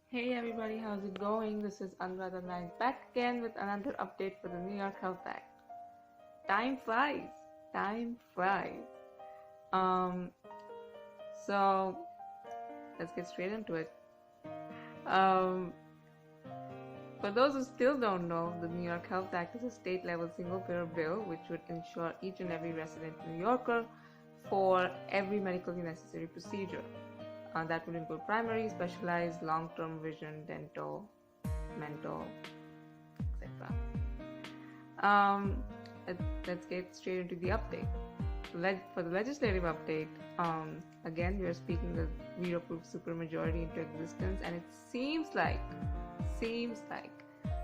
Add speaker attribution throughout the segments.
Speaker 1: Hey everybody, how's it going? This is Anuradha Naik back again with another update for the New York Health Act. Time flies. Time flies. Um, so let's get straight into it. Um, for those who still don't know, the New York Health Act is a state-level single-payer bill which would ensure each and every resident New Yorker for every medically necessary procedure. That would include primary, specialized, long-term vision, dental, mental, etc. Let's get straight into the update. For the legislative update, again, we are speaking the veto-proof supermajority into existence, and it seems like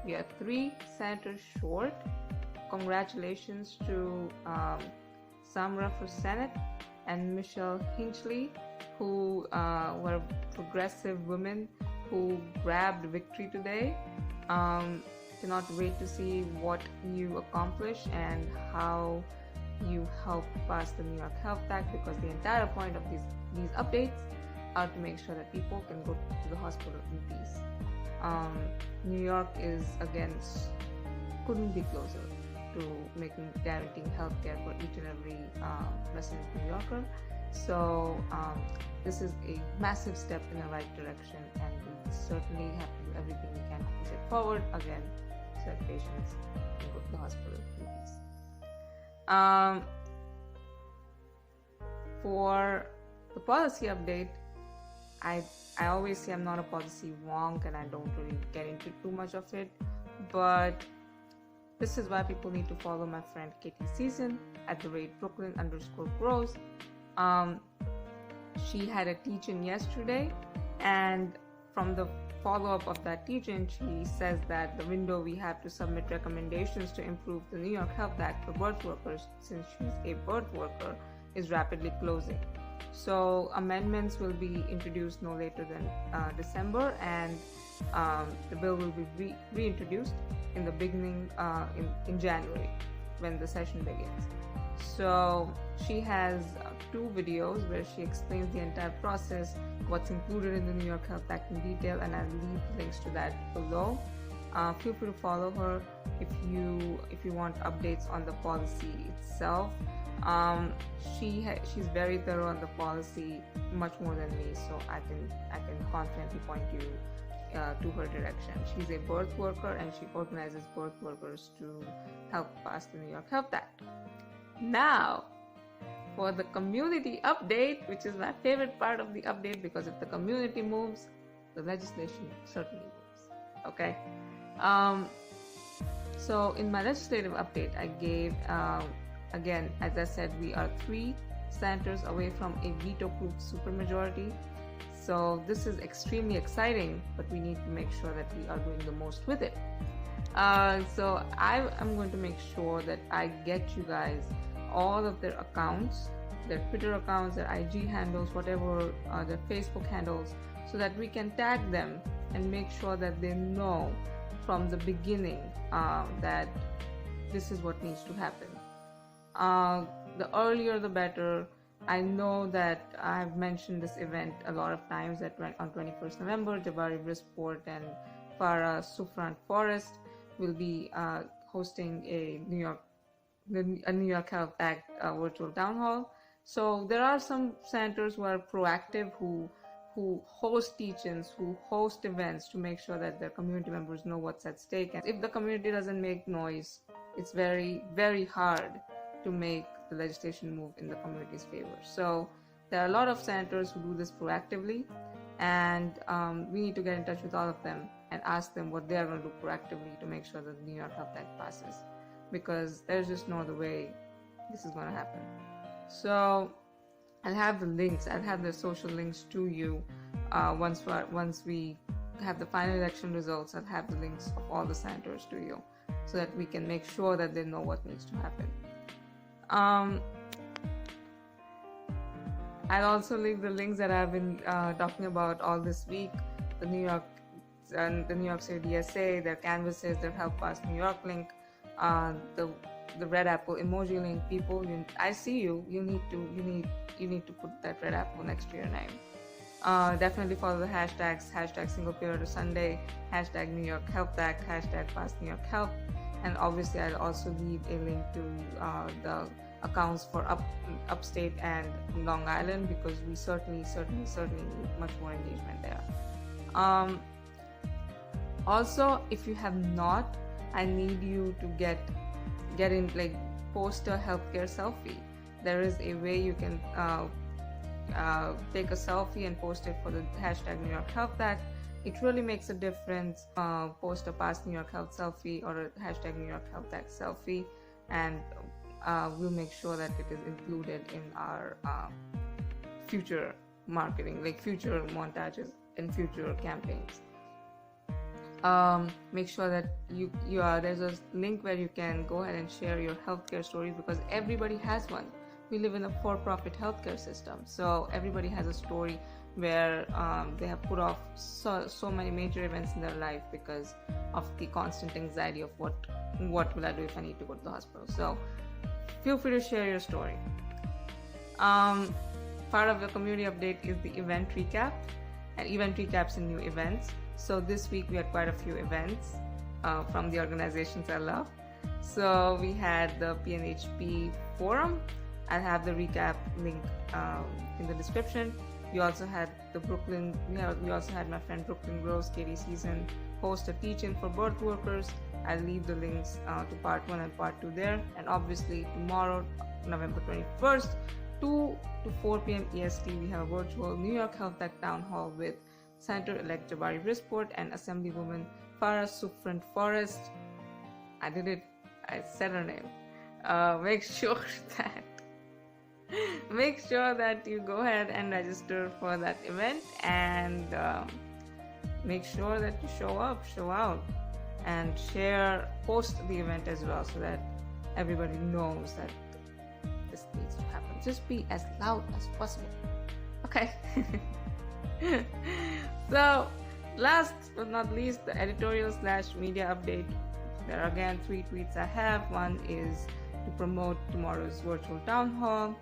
Speaker 1: we are 3 senators short. Congratulations to Samra for Senate and Michelle Hinchley, who were progressive women who grabbed victory today. Cannot wait to see what you accomplish and how you help pass the New York Health Act, because the entire point of these updates are to make sure that people can go to the hospital in peace. New York is, again, couldn't be closer to guaranteeing healthcare for each and every resident New Yorker. So this is a massive step in the right direction, and we certainly have to do everything we can to push it forward again, so that patients can go to the hospital in peace. For the policy update, I always say I'm not a policy wonk and I don't really get into too much of it, but this is why people need to follow my friend Katy Cecen at @Brooklyn_grows. She had a teach-in yesterday, and from the follow-up of that teach-in, she says that the window we have to submit recommendations to improve the New York Health Act for birth workers, since she's a birth worker, is rapidly closing. So amendments will be introduced no later than December, and the bill will be reintroduced in the beginning in January, when the session begins. So she has 2 videos where she explains the entire process, what's included in the New York Health Act in detail, and I'll leave links to that below. Feel free to follow her if you want updates on the policy itself. She's very thorough on the policy, much more than me, so I can confidently point you to her direction. She's a birth worker, and she organizes birth workers to help pass the New York Health Act. Now, for the community update, which is my favorite part of the update, because if the community moves, the legislation certainly moves. Okay. So in my legislative update, I gave, again, as I said, we are 3 senators away from a veto-proof supermajority. So this is extremely exciting, but we need to make sure that we are doing the most with it. So I am going to make sure that I get you guys all of their accounts, their Twitter accounts, their IG handles, whatever, their Facebook handles, so that we can tag them and make sure that they know from the beginning that this is what needs to happen. The earlier the better. I know that I've mentioned this event a lot of times, that on 21st November, Jabari Brisport and Farah Sufran Forrest will be hosting a New York Health Act virtual town hall. So there are some senators who are proactive, who host teach-ins, who host events to make sure that their community members know what's at stake. And if the community doesn't make noise, it's very, very hard to make the legislation move in the community's favor. So there are a lot of senators who do this proactively, and we need to get in touch with all of them and ask them what they are going to do proactively to make sure that the New York Health Act passes, because there's just no other way this is going to happen. So I'll have the links, I'll have the social links to you once we have the final election results. I'll have the links of all the senators to you, so that we can make sure that they know what needs to happen. I'll also leave the links that I've been talking about all this week. The New York City DSA, their canvases, their Help Pass New York link, the red apple emoji link. People, I see you. You need to put that red apple next to your name. Definitely follow the hashtags, hashtag single period of Sunday, hashtag New York Health Act, hashtag Fast New York Health. And obviously I'll also leave a link to the accounts for upstate and Long Island, because we certainly need much more engagement there. Also, if you have not, I need you to get in, like, post a healthcare selfie. There is a way you can take a selfie and post it for the hashtag New York Health Act. It really makes a difference. Post a past New York Health selfie or a hashtag New York Health Act selfie, and we'll make sure that it is included in our future marketing, like future montages and future campaigns. Make sure that there's a link where you can go ahead and share your healthcare story, because everybody has one. We live in a for-profit healthcare system, so everybody has a story where they have put off so many major events in their life because of the constant anxiety of what will I do if I need to go to the hospital. So feel free to share your story. Part of the community update is the event recap, and event recaps and new events. So this week we had quite a few events from the organizations I love. So we had the PNHP forum. I'll have the recap link in the description. We also had the we also had my friend Brooklyn Groves, Katy Cecen, host a teach-in for birth workers. I'll leave the links to part 1 and part 2 there. And obviously tomorrow, November 21st, 2 to 4 p.m. EST, we have a virtual New York Health Act Town Hall with Senator-elect Jabari Brisport and Assemblywoman Farah Sufran Forrest. I did it. I said her name. Make sure that you go ahead and register for that event, and make sure that you show out, and post the event as well, so that everybody knows that this needs to happen. Just be as loud as possible. Okay. So, last but not least, the editorial/media update. There are again 3 tweets I have. One is to promote tomorrow's virtual town hall.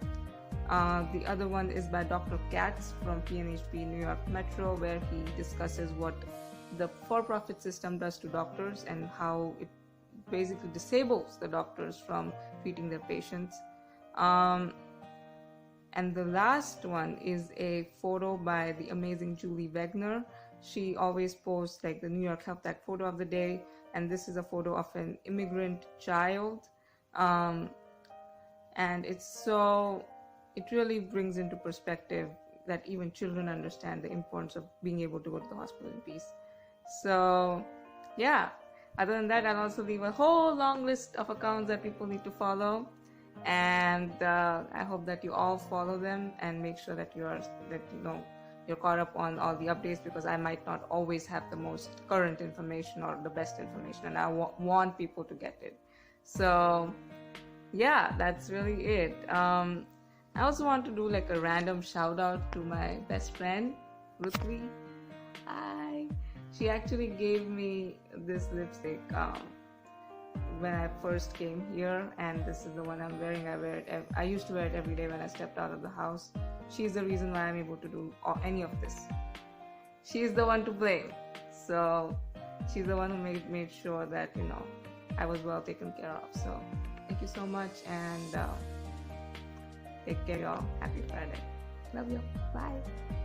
Speaker 1: The other one is by Dr. Katz from PNHP New York Metro, where he discusses what the for-profit system does to doctors and how it basically disables the doctors from treating their patients. And the last one is a photo by the amazing Julie Wegner. She always posts like the New York Health Act photo of the day, and this is a photo of an immigrant child. And it really brings into perspective that even children understand the importance of being able to go to the hospital in peace. So yeah, other than that, I'll also leave a whole long list of accounts that people need to follow, and I hope that you all follow them and make sure that you're caught up on all the updates, because I might not always have the most current information or the best information, and I want people to get it. So yeah, that's really it. I also want to do like a random shout out to my best friend, Ruth Lee. Hi. She actually gave me this lipstick when I first came here, and this is the one I'm wearing. I used to wear it every day when I stepped out of the house. She's the reason why I'm able to do any of this. She's the one to blame. So she's the one who made sure that I was well taken care of. So thank you so much, and take care, y'all. Happy Friday. Love you. Bye.